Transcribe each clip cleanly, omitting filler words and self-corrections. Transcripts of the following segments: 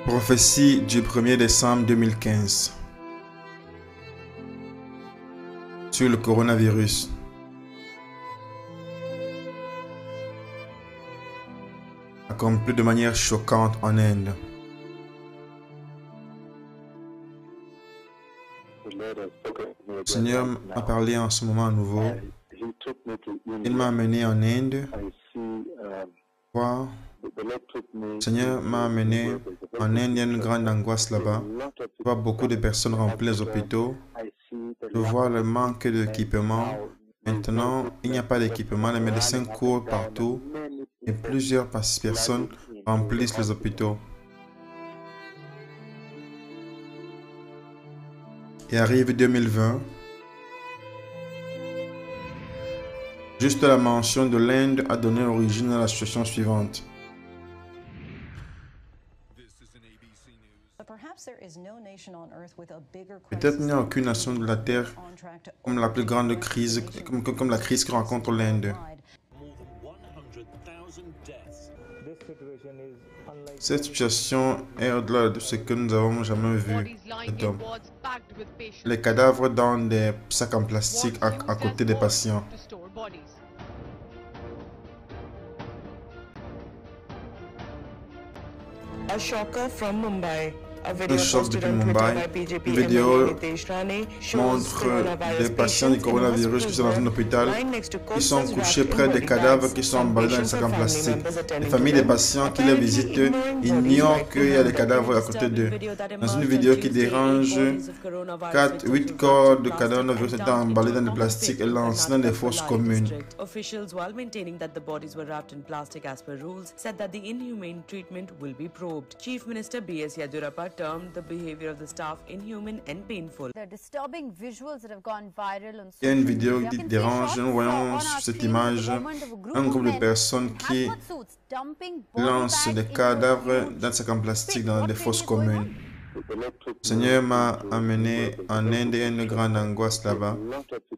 Prophétie du 1er décembre 2015 sur le coronavirus. Accompli de manière choquante en Inde. Le Seigneur m'a parlé en ce moment à nouveau. Il m'a amené en Inde. Voir. Le Seigneur m'a amené en Inde. Il y a une grande angoisse là-bas. Je vois beaucoup de personnes remplies les hôpitaux. Je vois le manque d'équipement. Maintenant, il n'y a pas d'équipement. Les médecins courent partout et plusieurs personnes remplissent les hôpitaux. Et arrive 2020. Juste la mention de l'Inde a donné origine à la situation suivante. Peut-être il n'y a aucune nation de la Terre comme la plus grande crise, comme la crise que rencontre l'Inde. Cette situation est au-delà de ce que nous avons jamais vu. Les cadavres dans des sacs en plastique à côté des patients. A shocker from Mumbai. Le choc depuis Mumbai. Une vidéo montre des patients du coronavirus qui sont dans un hôpital. Ils sont couchés près des cadavres qui sont emballés dans des sacs en plastique. Les familles des patients qui les visitent ignorent qu'il y a des cadavres à côté d'eux. Dans une vidéo qui dérange, 8 corps de coronavirus étaient emballés dans du plastique et lancés dans des fosses communes. Officials, while maintaining that the bodies were wrapped in plastic as per rules, said that the inhumane treatment will be probed. Chief Minister B.S. Yediyurappa termed the behavior of the staff inhuman and painful. Il y a une vidéo qui dérange. Nous voyons sur cette image un groupe de personnes qui lancent des cadavres dans des sacs en plastique dans des fosses communes. Le Seigneur m'a amené en Inde et il y a une grande angoisse là-bas.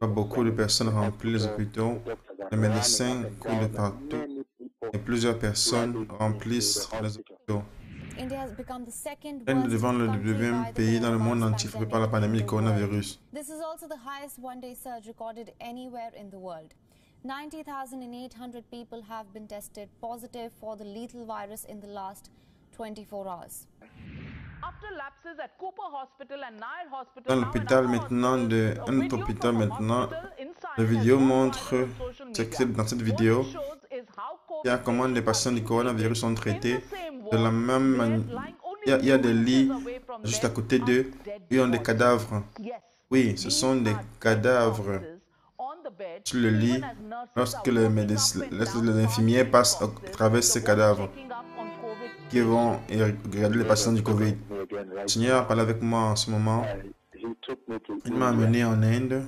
Beaucoup de personnes remplissent les hôpitaux. Les médecins courent de partout et plusieurs personnes remplissent les hôpitaux. L'Inde est devant le deuxième pays dans le monde entier frappé par la pandémie du coronavirus. 90,800 people have been tested positive for the lethal virus in the last 24 hours. Dans l'hôpital maintenant, un autre hôpital maintenant, la vidéo montre, dans cette vidéo, il y a comment les patients du coronavirus sont traités de la même manière. Il y a des lits juste à côté d'eux, ils ont des cadavres. Oui, ce sont des cadavres sur le lit lorsque les infirmiers passent à travers ces cadavres qui vont regarder les patients du Covid. Le Seigneur a parlé avec moi en ce moment. Il m'a amené en Inde.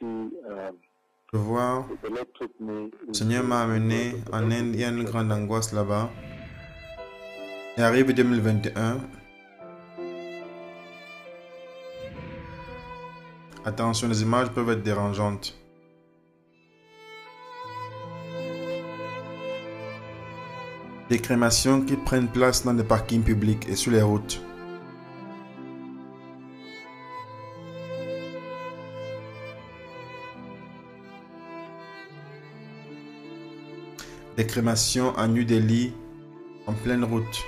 Je vois. Le Seigneur m'a amené en Inde. Il y a une grande angoisse là-bas. Et arrive 2021. Attention, les images peuvent être dérangeantes. Des crémations qui prennent place dans des parkings publics et sur les routes. Des crémations à New Delhi en pleine route.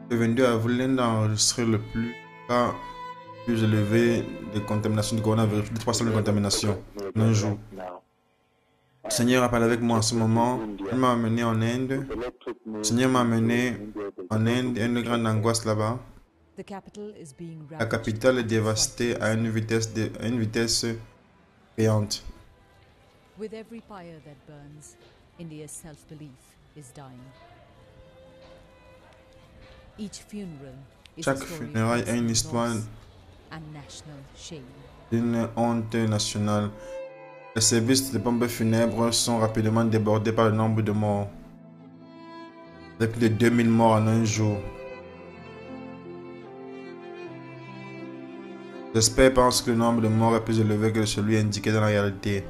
Le 22 avril, l'Inde a enregistré le cas plus élevé de contamination du coronavirus, de 300 000 contaminations en un jour. Le Seigneur a parlé avec moi en ce moment. Il m'a amené en Inde. Le Seigneur m'a amené en Inde. Il y a une grande angoisse là-bas. La capitale est dévastée à une vitesse payante. With every pyre that burns, India's self-belief is dying. Each funeral is Chaque funéraille a une histoire and national shame. d'une honte nationale. Les services de pompes funèbres sont rapidement débordés par le nombre de morts. Il y a plus de 2000 morts en un jour. J'espère pense que le nombre de morts est plus élevé que celui indiqué dans la réalité.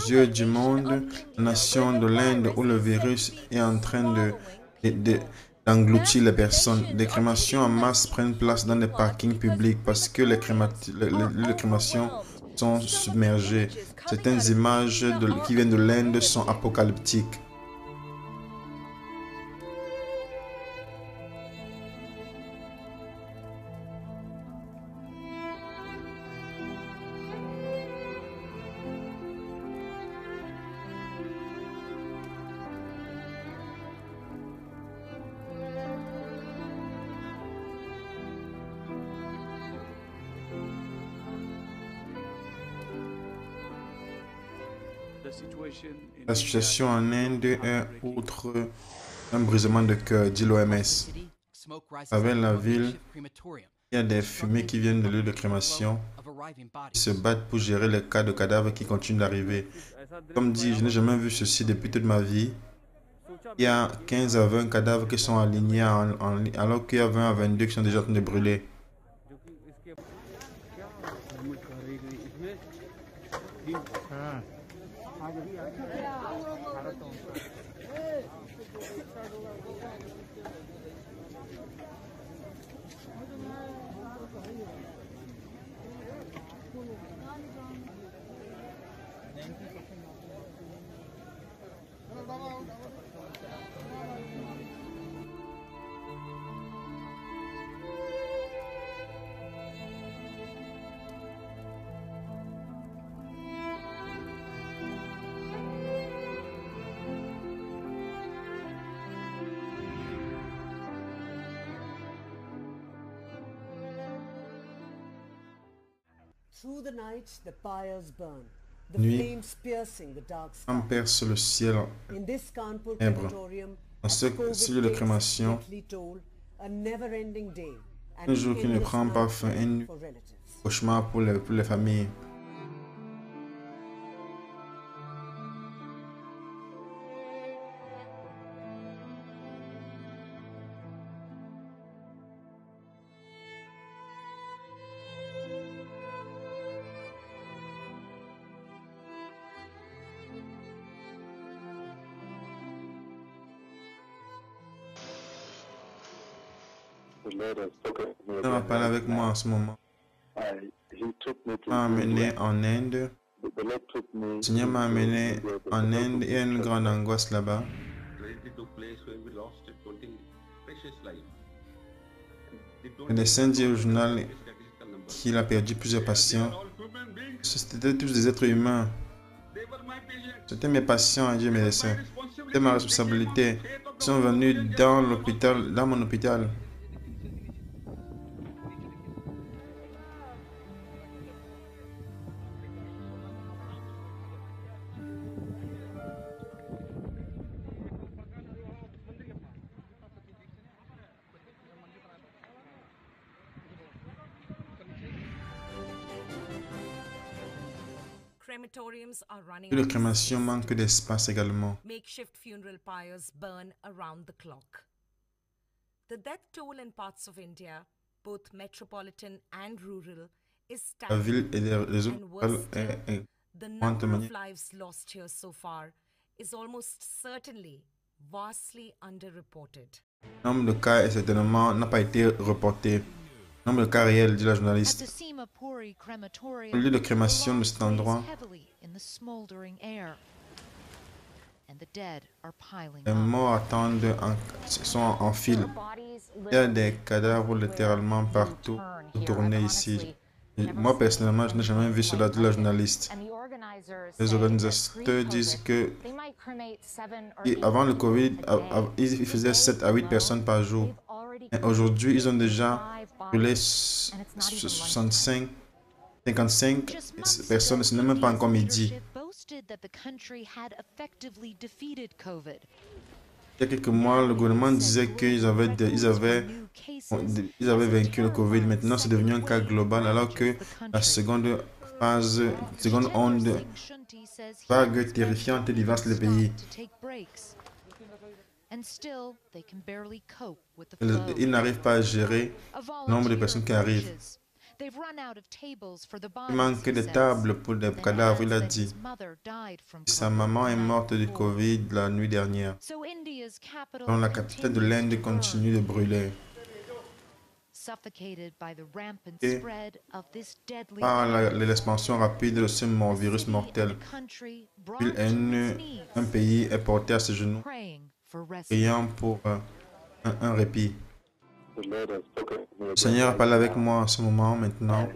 Yeux du monde, nation de l'Inde où le virus est en train d'engloutir les personnes. Des crémations en masse prennent place dans les parkings publics parce que les crémations sont submergées. Certaines images qui viennent de l'Inde sont apocalyptiques. La situation en Inde est outre un brisement de cœur, dit l'OMS. Avec la ville, il y a des fumées qui viennent de lieux de crémation qui se battent pour gérer les cas de cadavres qui continuent d'arriver. Comme dit, je n'ai jamais vu ceci depuis toute ma vie. Il y a 15 à 20 cadavres qui sont alignés alors qu'il y a 20 à 22 qui sont déjà en train de brûler. Nuit, on perce le ciel ténèbres. Dans ce lieu de crémation, un jour qui ne prend pas fin, un cauchemar pour les familles. Il va parler avec moi en ce moment. Il m'a amené en Inde. Le Seigneur m'a amené en Inde. Il y a une grande angoisse là-bas. Le médecin dit au journal qu'il a perdu plusieurs patients. C'était tous des êtres humains. C'était mes patients, Dieu médecin. C'était ma responsabilité. Ils sont venus dans l'hôpital, dans mon hôpital. Le crémation manque d'espace également. Makeshift funeral pyres burn around the clock. The death toll in parts of India both metropolitan and rural, is La ville staggering. et les zones And rurales worse still, est the grande number manière. of lives lost here so far is almost certainly vastly underreported. Le nombre de cas est certainement n'a pas été reporté. Le nombre de cas réels, dit la At the journaliste. Simapuri Au crematorium, lieu de crémation de the cet logs endroit, blaze heavily in the smoldering air. And the dead are piling les up. morts sont en file. Il y a des cadavres littéralement partout, tournés ici. Et moi, personnellement, je n'ai jamais vu cela, dit la journaliste. Les organisateurs disent que avant le Covid, ils faisaient 7 à 8 personnes par jour. Et aujourd'hui, ils ont déjà brûlé 65, 55 personnes. Ce n'est même pas encore midi. Boasted that the country had effectively defeated COVID. Il y a quelques mois, le gouvernement disait qu'ils avaient vaincu le Covid. Maintenant, c'est devenu un cas global, alors que la seconde onde vague terrifiante dévaste le pays. Ils n'arrivent pas à gérer le nombre de personnes qui arrivent. Il manque de tables pour des cadavres, il a dit. Sa maman est morte du Covid la nuit dernière. Donc la capitale de l'Inde continue de brûler. Et par l'expansion rapide de ce virus mortel, un pays est porté à ses genoux, priant pour un répit. Le Seigneur a parlé avec moi en ce moment maintenant.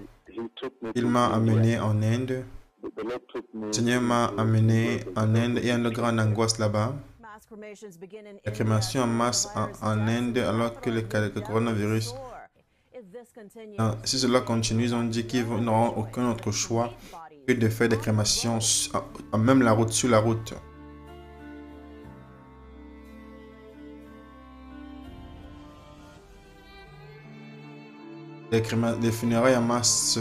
Il m'a amené en Inde. Le Seigneur m'a amené en Inde. Il y a une grande angoisse là-bas. La crémation en masse en Inde alors que le coronavirus. Si cela continue, ils ont dit qu'ils n'auront aucun autre choix que de faire des crémations, même la route, sur la route. Les funérailles en masse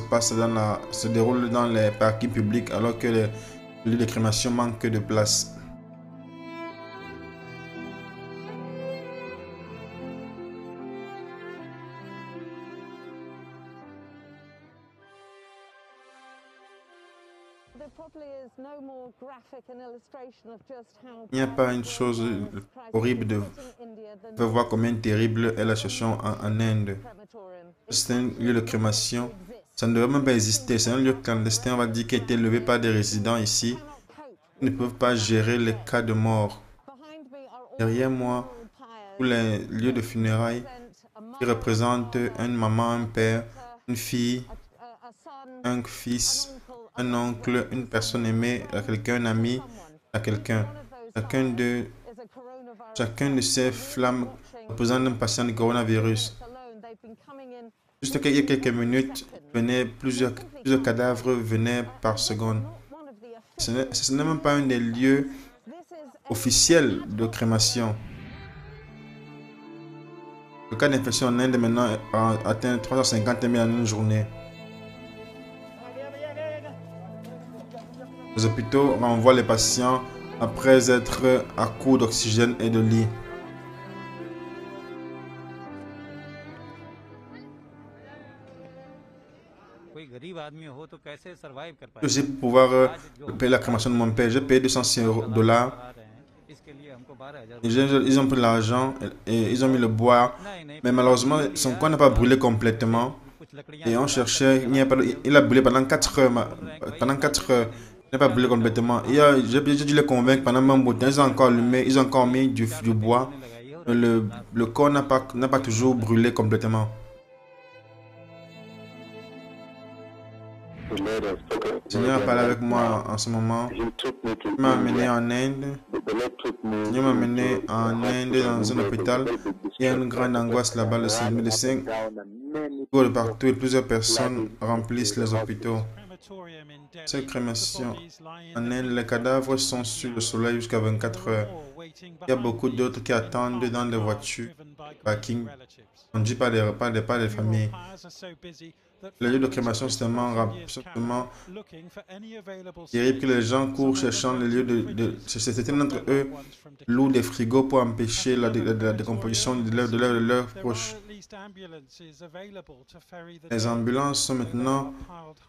se déroulent dans les parkings publics alors que les lieux de crémation manquent de place. Il n'y a pas une chose horrible de voir combien terrible est la situation en Inde. C'est un lieu de crémation. Ça ne devrait même pas exister. C'est un lieu clandestin, on va dire, qui a été élevé par des résidents ici. Ils ne peuvent pas gérer les cas de mort. Derrière moi, tous les lieux de funérailles qui représentent une maman, un père, une fille, un fils, un oncle, une personne aimée, à quelqu'un, un ami, à quelqu'un. Chacun de ces flammes représente un patient du coronavirus. Juste il y a quelques minutes, plusieurs cadavres venaient par seconde. Ce n'est même pas un des lieux officiels de crémation. Le cas d'infection en Inde maintenant a atteint 350 000 en une journée. Les hôpitaux renvoient les patients après être à court d'oxygène et de lits. J'ai pour pouvoir payer la crémation de mon père. J'ai payé $200. Ils ont pris l'argent et ils ont mis le bois. Mais malheureusement, son corps n'a pas brûlé complètement. Et on cherchait, il a brûlé pendant 4 heures. Pendant 4 heures, il n'a pas brûlé complètement. J'ai dû les convaincre pendant même bout de temps. Ils ont encore allumé, ils ont encore mis du bois. Le corps n'a pas toujours brûlé complètement. Le Seigneur a parlé avec moi en ce moment. Il m'a amené en Inde. Le Seigneur m'a amené en Inde dans un hôpital. Il y a une grande angoisse là-bas. Le médecin court de partout et plusieurs personnes remplissent les hôpitaux. Cette crémation en Inde, les cadavres sont sur le soleil jusqu'à 24 heures. Il y a beaucoup d'autres qui attendent dans des voitures, parking, conduits par des familles. Les lieux de crémation sont tellement terribles que les gens courent cherchant les lieux de... Certains d'entre eux louent des frigos pour empêcher la décomposition de leurs proches. Les ambulances sont maintenant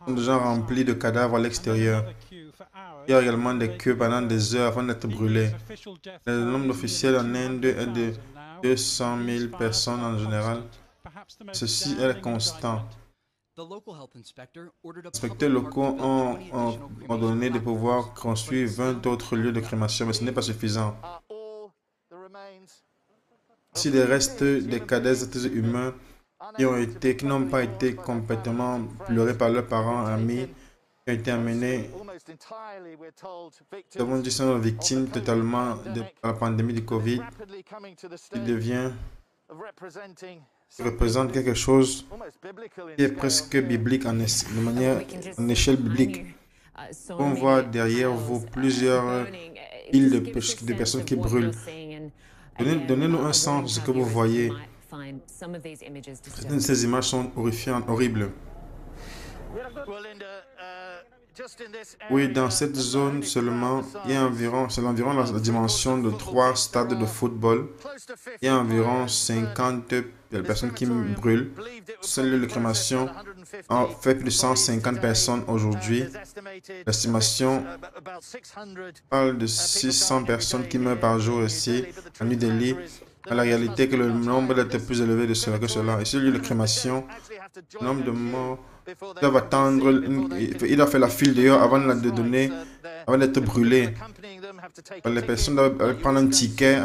déjà remplies de cadavres à l'extérieur. Il y a également des queues pendant des heures avant d'être brûlés. Le nombre d'officiels en Inde est de 200 000 personnes en général. Ceci est constant. Les inspecteurs locaux ont ordonné de pouvoir construire 20 autres lieux de crémation, mais ce n'est pas suffisant. Si les restes des cadavres humains qui n'ont pas été complètement pleurés par leurs parents, amis, qui ont été amenés, nous avons dit qu'ils sont victimes totalement de la pandémie du Covid, qui représente quelque chose qui est presque biblique en échelle biblique. On voit derrière vous plusieurs îles de personnes qui brûlent. Donnez-nous un sens de ce que vous voyez. Ces images sont horrifiantes, horribles. Oui, dans cette zone seulement, il y a environ la dimension de 3 stades de football. Il y a environ 50 personnes qui brûlent. Celle de crémation a fait plus de 150 personnes aujourd'hui. L'estimation parle de 600 personnes qui meurent par jour ici, à New Delhi. Mais la réalité est que le nombre est plus élevé de cela que cela. Et celui de crémation, le nombre de morts, doivent attendre, il doit faire la file dehors avant de donner, avant d'être brûlé. Les personnes doivent prendre un ticket,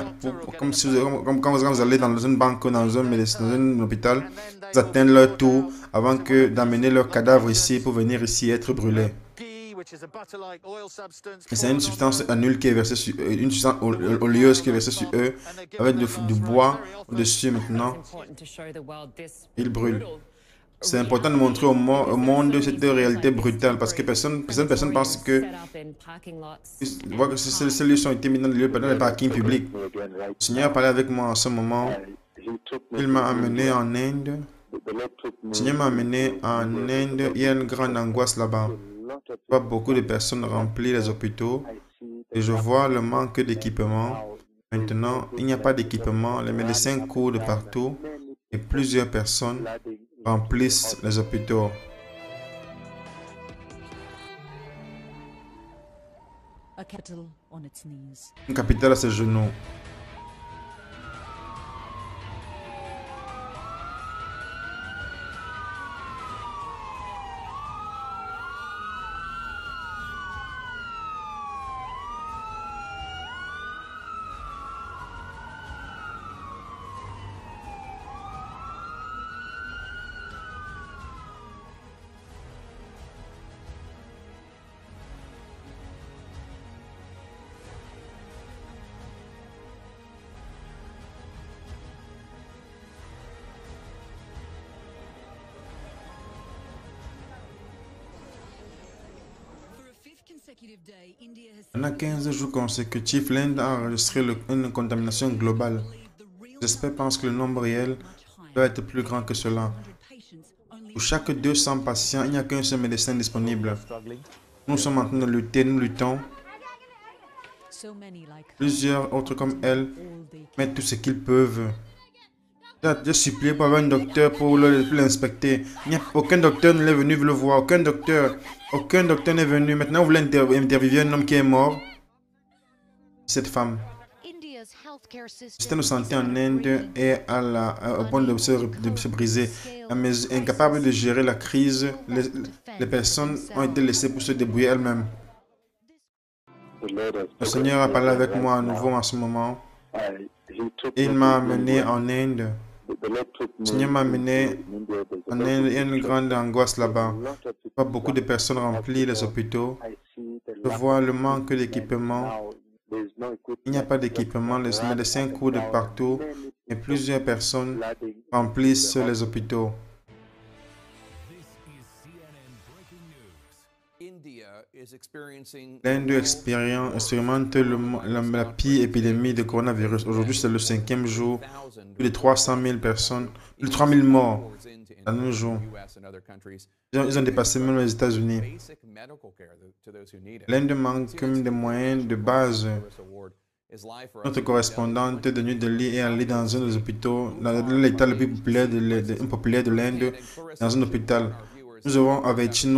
comme quand vous allez dans une banque, dans un hôpital, ils attendent leur tour avant d'amener leur cadavre ici pour venir ici être brûlés. C'est une substance annule qui est versée sur eux, une substance oleuse qui est versée sur eux, avec du bois au-dessus maintenant. Ils brûlent. C'est important de montrer au monde cette réalité brutale parce que personne pense que ces lieux sont été mis dans les parkings publics. Le Seigneur a parlé avec moi en ce moment. Il m'a amené en Inde. Le Seigneur m'a amené en Inde. Il y a une grande angoisse là-bas. Je vois beaucoup de personnes remplir les hôpitaux et je vois le manque d'équipement. Maintenant, il n'y a pas d'équipement. Les médecins courent de partout et plusieurs personnes remplissent les hôpitaux. Une capitale à ses genoux. Pendant 15 jours consécutifs, l'Inde a enregistré une contamination globale. Les experts pensent que le nombre réel peut être plus grand que cela. Pour chaque 200 patients, il n'y a qu'un seul médecin disponible. Nous sommes en train de lutter, nous luttons. Plusieurs autres comme elle mettent tout ce qu'ils peuvent. J'ai supplié pour avoir un docteur pour l'inspecter. Aucun docteur ne est venu le voir. Aucun docteur n'est venu. Maintenant, vous voulez interviewer un homme qui est mort. Cette femme. Le système de santé en Inde est au point de se briser. Incapable de gérer la crise, les personnes ont été laissées pour se débrouiller elles-mêmes. Le Seigneur a parlé avec moi à nouveau en ce moment. Il m'a amené en Inde. Le Seigneur m'a amené en Inde. Il y a une grande angoisse là-bas. Je vois beaucoup de personnes remplies les hôpitaux. Je vois le manque d'équipement. Il n'y a pas d'équipement. Les médecins courent de partout et plusieurs personnes remplissent les hôpitaux. L'Inde expérimente la pire épidémie de coronavirus. Aujourd'hui, c'est le 5e jour. Plus de 300 000 personnes, plus de 3 000 morts dans un jour. Ils ont dépassé même les États-Unis. L'Inde manque des moyens de base. Notre correspondante de New Delhi est allée dans un des hôpitaux, dans l'état le plus populaire de l'Inde, dans un hôpital. Nous avons averti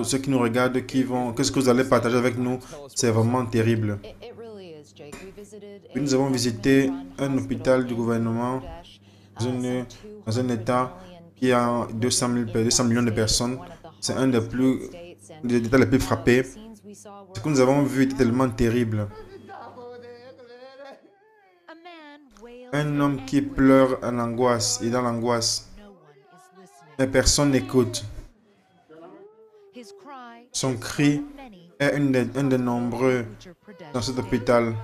ceux qui nous regardent, qu'est-ce que vous allez partager avec nous. C'est vraiment terrible. Puis nous avons visité un hôpital du gouvernement dans un état qui a 200 millions de personnes. C'est un des états les plus frappés. Ce que nous avons vu était tellement terrible. Un homme qui pleure en angoisse et dans l'angoisse. Mais personne n'écoute. Son cri est un des nombreux dans cet hôpital.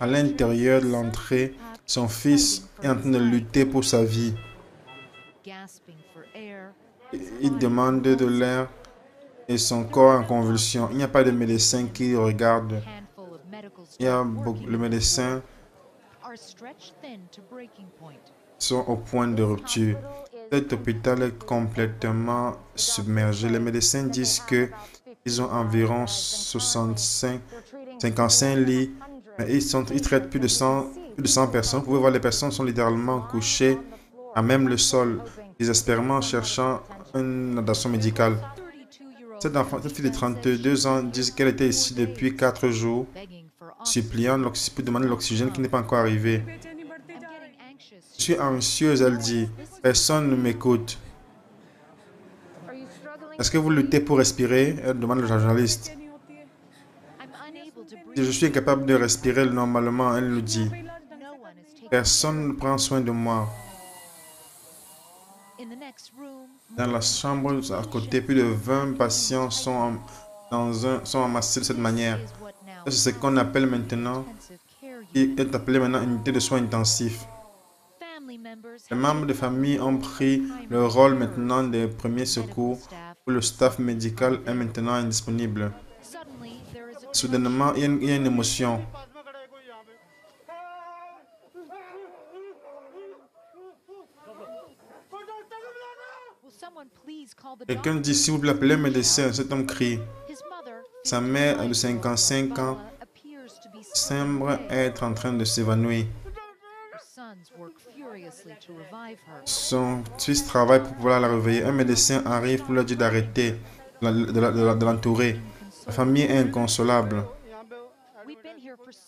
À l'intérieur de l'entrée, son fils est en train de lutter pour sa vie. Il demande de l'air et son corps est en convulsion. Il n'y a pas de médecin qui le regarde. Les médecins sont au point de rupture. Cet hôpital est complètement submergé. Les médecins disent qu'ils ont environ 55 lits. Mais ils traitent plus de 100 personnes. Vous pouvez voir, les personnes sont littéralement couchées à même le sol, désespérément cherchant une attention médicale. Cette fille de 32 ans dit qu'elle était ici depuis 4 jours, suppliant pour demander l'oxygène qui n'est pas encore arrivé. Je suis anxieuse, elle dit. Personne ne m'écoute. Est-ce que vous luttez pour respirer? Elle demande le journaliste. Je suis incapable de respirer normalement, elle nous dit. Personne ne prend soin de moi. Dans la chambre à côté, plus de 20 patients sont amassés de cette manière. C'est ce qu'on appelle maintenant, qui est appelé maintenant unité de soins intensifs. Les membres de famille ont pris le rôle maintenant des premiers secours où le staff médical est maintenant indisponible. Soudainement, il y a une émotion. Quelqu'un dit, s'il vous plaît, appelez le médecin. Cet homme crie. Sa mère de 55 ans semble être en train de s'évanouir. Son fils travaille pour pouvoir la réveiller. Un médecin arrive pour lui dire d'arrêter, de l'entourer. La famille est inconsolable.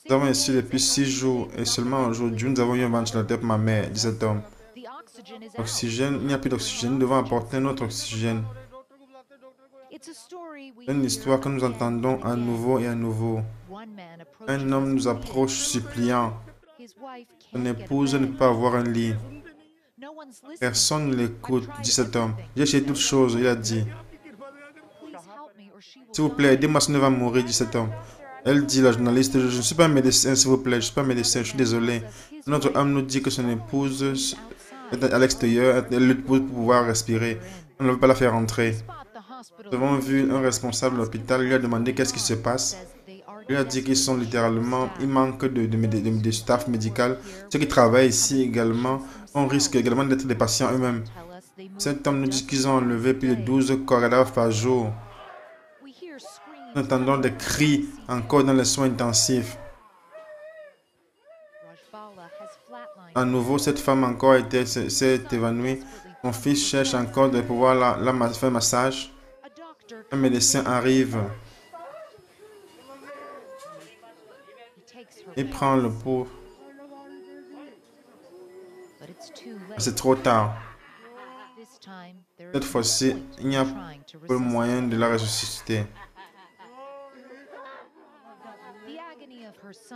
Nous avons ici depuis 6 jours et seulement aujourd'hui, nous avons eu un ventilateur pour ma mère, dit cet homme. Oxygène, il n'y a plus d'oxygène, nous devons apporter un autre oxygène. C'est une histoire que nous entendons à nouveau et à nouveau. Un homme nous approche suppliant. Son épouse ne peut pas avoir un lit. Personne ne l'écoute, dit cet homme. J'ai essayé toutes choses, il a dit. S'il vous plaît, aidez-moi, sinon elle va mourir, dit cet homme. Elle dit, la journaliste, je ne suis pas un médecin, s'il vous plaît, je ne suis pas un médecin, je suis désolé. Notre homme nous dit que son épouse est à l'extérieur, elle lutte pour pouvoir respirer. On ne veut pas la faire entrer. Nous avons vu un responsable de l'hôpital, lui a demandé qu'est-ce qui se passe. Il a dit qu'ils sont littéralement, il manque de staff médical. Ceux qui travaillent ici également, on risque également d'être des patients eux-mêmes. Cet homme nous dit qu'ils ont enlevé plus de 12 corps cadavres par jour. Nous entendons des cris encore dans les soins intensifs. À nouveau, cette femme encore s'est évanouie. Mon fils cherche encore de pouvoir faire un massage. Un médecin arrive. Il prend le pouls. C'est trop tard. Cette fois-ci, il n'y a pas de moyen de la ressusciter.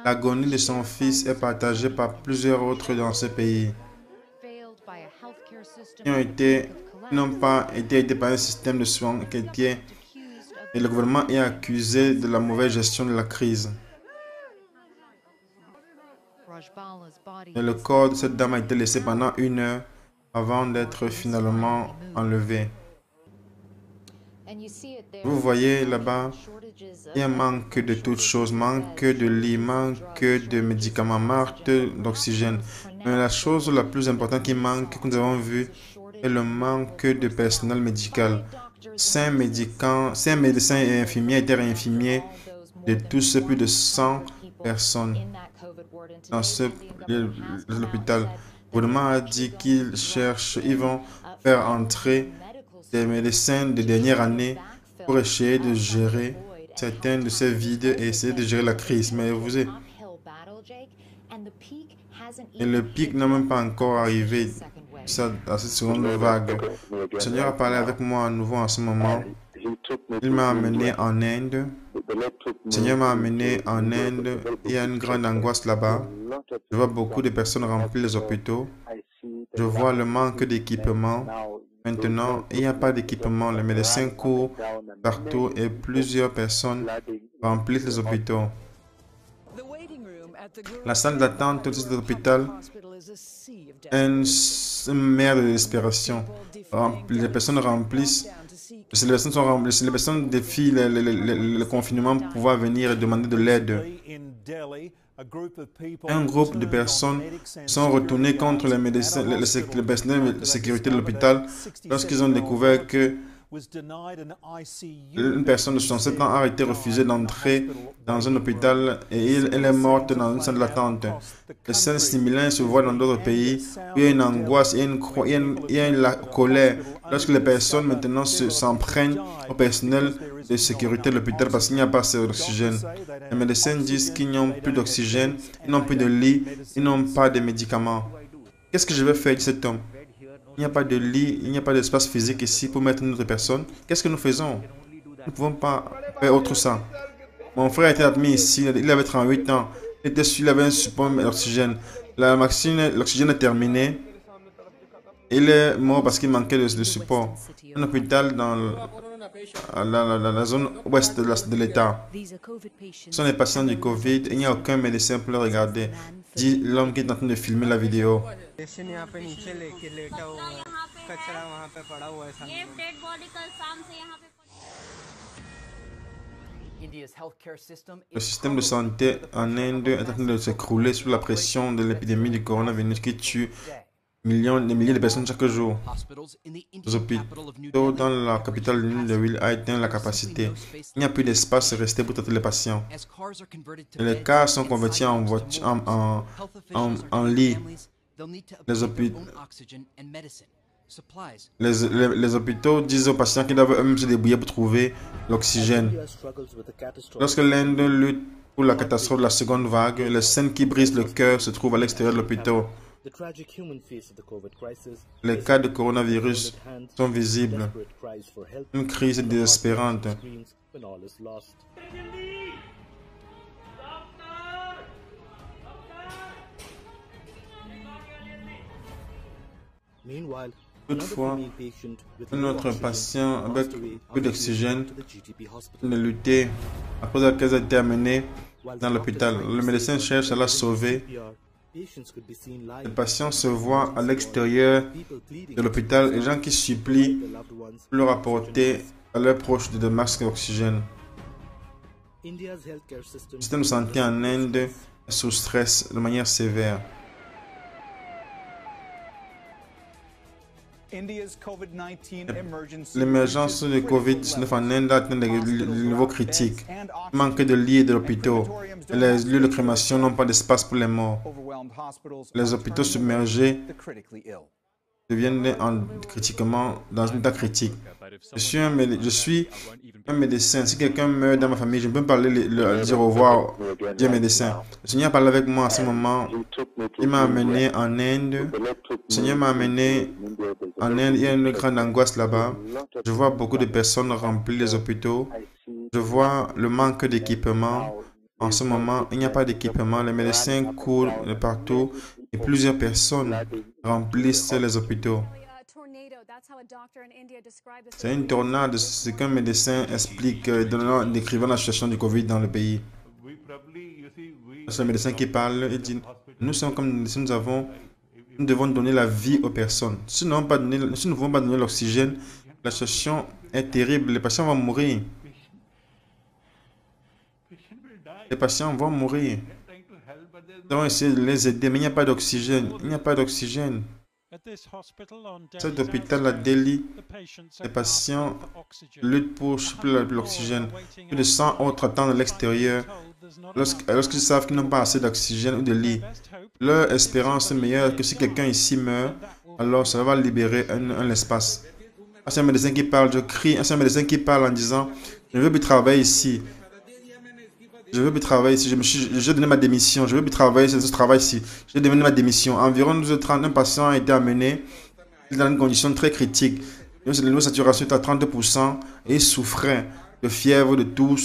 L'agonie de son fils est partagée par plusieurs autres dans ce pays. Ils n'ont pas été aidés par un système de soins et le gouvernement est accusé de la mauvaise gestion de la crise. Et le corps de cette dame a été laissé pendant 1 heure avant d'être finalement enlevé. Vous voyez là-bas, il y a un manque de toutes choses, manque de lits, manque de médicaments, manque d'oxygène. Mais la chose la plus importante qui manque, que nous avons vue, est le manque de personnel médical. 5 médecins et infirmières et infirmiers de tous plus de 100 personnes dans l'hôpital. Le gouvernement a dit ils vont faire entrer des médecins de dernière année pour essayer de gérer certains de ces vides et essayer de gérer la crise. Mais vous savez, et le pic n'a même pas encore arrivé à cette seconde vague. Le Seigneur a parlé avec moi à nouveau en ce moment. Il m'a amené en Inde. Le Seigneur m'a amené en Inde. Il y a une grande angoisse là-bas. Je vois beaucoup de personnes remplir les hôpitaux. Je vois le manque d'équipement. Maintenant, il n'y a pas d'équipement. Les médecins courent partout et plusieurs personnes remplissent les hôpitaux. La salle d'attente de cet hôpital est une mer de desperation. Les personnes remplissent. Si les personnes défient le confinement pour pouvoir venir et demander de l'aide. Un groupe de personnes sont retournées contre les médecins, le personnel de sécurité de l'hôpital lorsqu'ils ont découvert que une personne de 67 ans a été refusée d'entrer dans un hôpital et elle est morte dans une salle d'attente. Des scènes similaires se voient dans d'autres pays où il y a une angoisse, il y a la colère lorsque les personnes maintenant s'en prennent au personnel de sécurité de l'hôpital parce qu'il n'y a pas assez d'oxygène. Les médecins disent qu'ils n'ont plus d'oxygène, ils n'ont plus de lit, ils n'ont pas de médicaments. Qu'est-ce que je vais faire de cet homme? Il n'y a pas de lit, il n'y a pas d'espace physique ici pour mettre une autre personne. Qu'est-ce que nous faisons? Nous ne pouvons pas faire autre ça. Mon frère était admis ici, il avait 38 ans. Il avait un support d'oxygène. L'oxygène est terminé. Il est mort parce qu'il manquait de support. Un hôpital dans la zone ouest de l'État. Ce sont les patients du Covid. Il n'y a aucun médecin pour le regarder. Dit l'homme qui est en train de filmer la vidéo. Le système de santé en Inde est en train de s'écrouler sous la pression de l'épidémie du coronavirus qui tue des milliers de personnes chaque jour. Les hôpitaux dans la capitale de l'île a atteint la capacité. Il n'y a plus d'espace resté pour traiter les patients. Et les cas sont convertis en lits. Les hôpitaux disent aux patients qu'ils doivent eux-mêmes se débrouiller pour trouver l'oxygène. Lorsque l'Inde lutte pour la catastrophe de la seconde vague, les scènes qui brisent le cœur se trouvent à l'extérieur de l'hôpital. Les cas de coronavirus sont visibles. Une crise désespérante. Toutefois, un autre patient avec peu d'oxygène a lutté à cause de laquelle a été amené dans l'hôpital. Le médecin cherche à la sauver. Les patients se voient à l'extérieur de l'hôpital. Les gens qui supplient pour leur apporter à leurs proches des masques d'oxygène. Le système de santé en Inde est sous stress de manière sévère. L'émergence de Covid-19 en Inde a atteint des niveaux critiques. Il manque de lits et d'hôpitaux. Les lieux de crémation n'ont pas d'espace pour les morts. Les hôpitaux submergés deviennent critiquement dans un état critique. Je suis un médecin. Si quelqu'un meurt dans ma famille, je ne peux pas dire au revoir, dire médecin. Le Seigneur parle avec moi à ce moment. Il m'a amené en Inde. Le Seigneur m'a amené en Inde. Il y a une grande angoisse là-bas. Je vois beaucoup de personnes remplir les hôpitaux. Je vois le manque d'équipement. En ce moment, il n'y a pas d'équipement. Les médecins courent de partout et plusieurs personnes remplissent les hôpitaux. C'est une tornade, c'est ce qu'un médecin explique en décrivant la situation du Covid dans le pays. C'est le médecin qui parle et dit, nous sommes comme médecins, nous devons donner la vie aux personnes. Si nous ne pouvons pas donner l'oxygène, la situation est terrible, les patients vont mourir. Les patients vont mourir. Nous devons essayer de les aider, mais il n'y a pas d'oxygène. Il n'y a pas d'oxygène. Cet hôpital à Delhi, les patients luttent pour l'oxygène. Plus de 100 autres attendent à l'extérieur lorsqu'ils savent qu'ils n'ont pas assez d'oxygène ou de lits. Leur espérance est meilleure que si quelqu'un ici meurt, alors ça va libérer un espace. C'est un médecin qui parle, je crie. C'est un médecin qui parle en disant, je ne veux plus travailler ici. Je veux plus travailler ici. J'ai donné ma démission. Je veux plus travailler ce travail ici. J'ai donné ma démission. Environ 12h30, un patient a été amené dans une condition très critique. Le niveau de saturation était à 30% et il souffrait de fièvre, de toux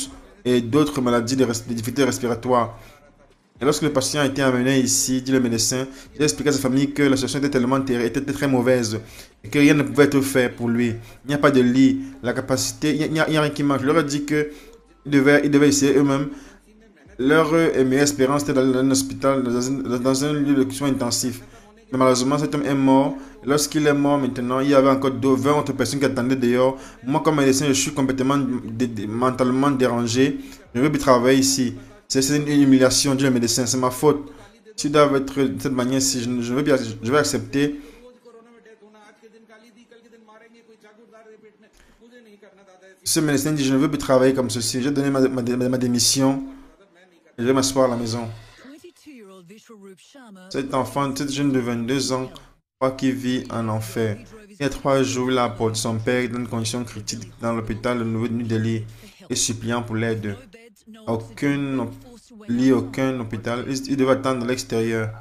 et d'autres maladies de difficultés respiratoires. Et lorsque le patient a été amené ici, dit le médecin, j'ai expliqué à sa famille que la situation était très mauvaise et que rien ne pouvait être fait pour lui. Il n'y a pas de lit, la capacité, il n'y a rien qui manque. Je leur ai dit qu'ils devaient essayer eux-mêmes. Leur meilleure espérance était dans un hôpital, dans un lieu de soins intensifs. Mais malheureusement, cet homme est mort. Lorsqu'il est mort maintenant, il y avait encore 20 autres personnes qui attendaient dehors. Moi, comme médecin, je suis complètement mentalement dérangé. Je ne veux plus travailler ici. C'est une humiliation, dit le médecin. C'est ma faute. Si doit être de cette manière-ci, je vais accepter. Ce médecin dit, je ne veux plus travailler comme ceci. J'ai donné ma démission. Et je vais m'asseoir à la maison. Cet enfant, cette jeune de 22 ans, croit qu'il vit en enfer. Il y a 3 jours, il a apporté son père dans une condition critique dans l'hôpital de New Delhi et suppliant pour l'aide. Aucun lit, aucun hôpital. Il devait attendre à l'extérieur.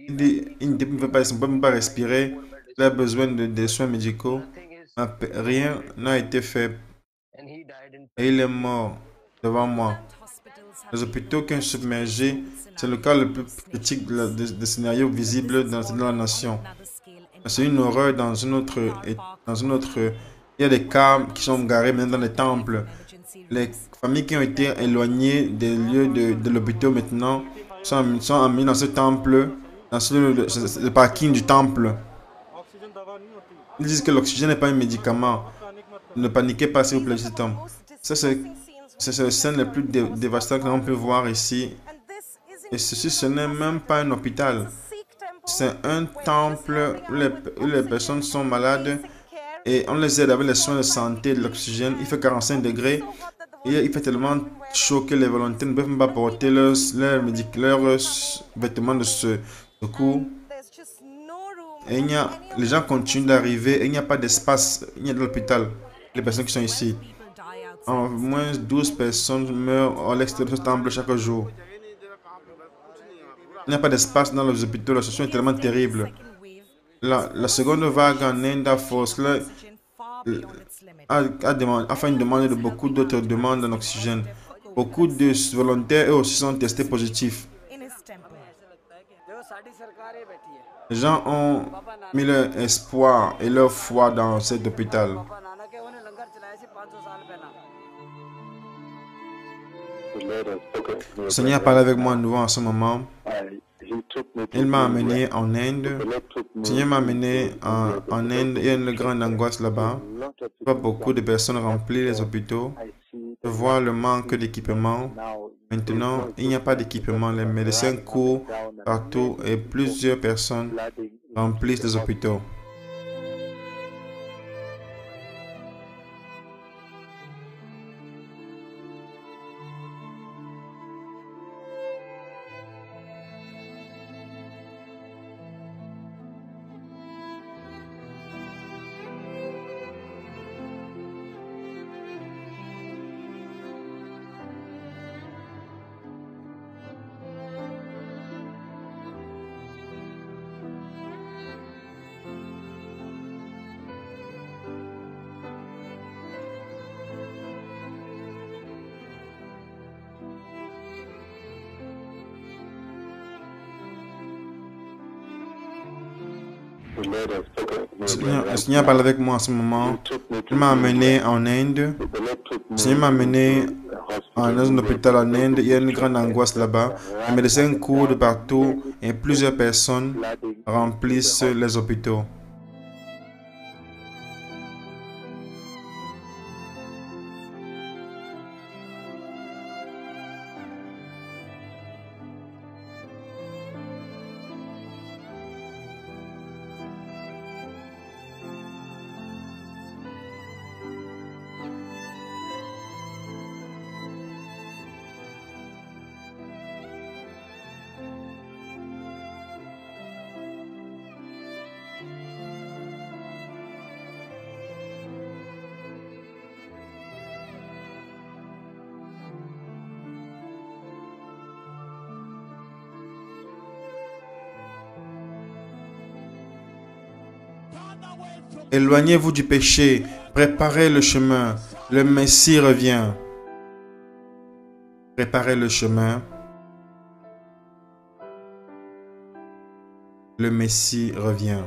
Il ne peut pas respirer. Il a besoin de soins médicaux. Rien n'a été fait. Et il est mort devant moi. Les hôpitaux qui ont submergé, c'est le cas le plus critique des scénarios visibles dans la nation. C'est une horreur dans une autre. Il y a des cas qui sont garés maintenant dans les temples. Les familles qui ont été éloignées des lieux de l'hôpital maintenant sont amenées dans ce temple, dans le parking du temple. Ils disent que l'oxygène n'est pas un médicament. Ne paniquez pas, s'il vous plaît, cet homme. Ça, c'est la scène la plus dévastante qu'on peut voir ici. Et ceci, ce n'est même pas un hôpital. C'est un temple où les personnes sont malades et on les aide avec les soins de santé, de l'oxygène. Il fait 45 degrés et il fait tellement chaud que les volontaires ne peuvent même pas porter leurs vêtements de secours. Et les gens continuent d'arriver et il n'y a pas d'espace. Il y a de l'hôpital. Les personnes qui sont ici. Au moins 12 personnes meurent à l'extérieur de ce temple chaque jour. Il n'y a pas d'espace dans les hôpitaux. La situation est tellement terrible. La seconde vague en Inde a fait une demande de beaucoup d'autres demandes en oxygène. Beaucoup de volontaires eux aussi sont testés positifs. Les gens ont mis leur espoir et leur foi dans cet hôpital. Le Seigneur parle avec moi à nouveau en ce moment. Il m'a amené en Inde. Le Seigneur m'a amené en Inde. Il y a une grande angoisse là-bas. Je vois beaucoup de personnes remplir les hôpitaux. Je vois le manque d'équipement. Maintenant, il n'y a pas d'équipement. Les médecins courent partout et plusieurs personnes remplissent les hôpitaux. Le Seigneur parle avec moi en ce moment. Il m'a amené en Inde. Le Seigneur m'a amené dans un hôpital en Inde. Il y a une grande angoisse là-bas. Les médecins courent de partout et plusieurs personnes remplissent les hôpitaux. Éloignez-vous du péché. Préparez le chemin. Le Messie revient. Préparez le chemin. Le Messie revient.